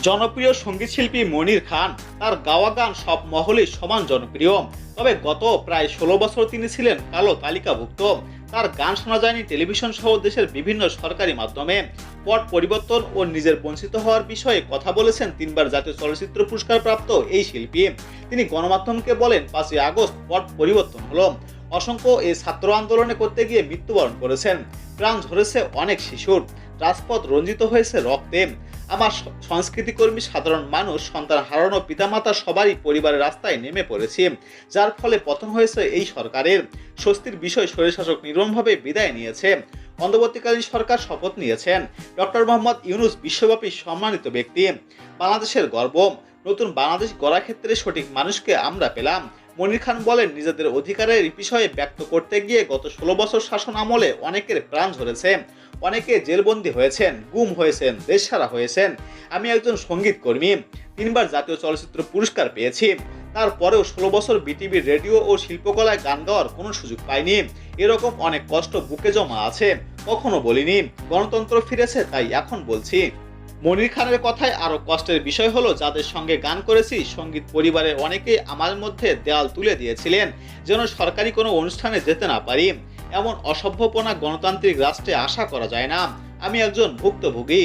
জনপ্রিয় সঙ্গীতশিল্পী মনির খান তার গাওয়া গান সব মহলেই সমান জনপ্রিয়। তবে গত প্রায় ১৬ বছর তিনি ছিলেন কালো তালিকাভুক্ত। তার গান শোনা যায়নি টেলিভিশন সহ দেশের বিভিন্ন সরকারি মাধ্যমে। পট পরিবর্তন ও নিজের বঞ্চিত হওয়ার বিষয়ে কথা বলেছেন তিনবার জাতীয় চলচ্চিত্র পুরস্কার প্রাপ্ত এই শিল্পী। তিনি গণমাধ্যমকে বলেন, ৫ই আগস্ট পট পরিবর্তন হলো। অসংখ্য এই ছাত্র আন্দোলনে করতে গিয়ে মৃত্যুবরণ করেছেন। প্রাণ ঝরেছে অনেক শিশুর। রাজপথ রঞ্জিত হয়েছে রক্তে। আমার সংস্কৃতিকর্মী সাধারণ মানুষ, সন্তান হারানো পিতামাতা সবারই পরিবারের রাস্তায় নেমে পড়েছে, যার ফলে পতন হয়েছে এই সরকারের। স্বস্তির বিষয়, স্বৈরশাসক নির্মমভাবে বিদায় নিয়েছে। অন্তর্বর্তীকালীন সরকার শপথ নিয়েছেন। ডক্টর মোহাম্মদ ইউনূস বিশ্বব্যাপী সম্মানিত ব্যক্তি, বাংলাদেশের গর্ব। নতুন বাংলাদেশ গড়ার ক্ষেত্রে সঠিক মানুষকে আমরা পেলাম। মনির খান বলেন, নিজেদের অধিকারের বিষয়ে ব্যক্ত করতে গিয়ে গত ১৬ বছর শাসন আমলে অনেকের প্রাণ ঝরেছে, অনেকে জেলবন্দী হয়েছেন, গুম হয়েছেন, দেশহারা হয়েছেন। আমি একজন সঙ্গীত কর্মী, তিনবার জাতীয় চলচ্চিত্র পুরস্কার পেয়েছি। তারপরেও ১৬ বছর বিটিভির রেডিও ও শিল্পকলায় গান গাওয়ার কোনো সুযোগ পাইনি। এরকম অনেক কষ্ট বুকে জমা আছে, কখনো বলিনি। গণতন্ত্র ফিরেছে, তাই এখন বলছি। মনির খানের কথায় আরো কষ্টের বিষয় হলো, যাদের সঙ্গে গান করেছি, সঙ্গীত পরিবারের অনেকেই আমার মধ্যে দেয়াল তুলে দিয়েছিলেন যেন সরকারি কোনো অনুষ্ঠানে যেতে না পারি। এমন অসভ্যপনা গণতান্ত্রিক রাষ্ট্রে আশা করা যায় না। আমি একজন ভুক্তভোগী।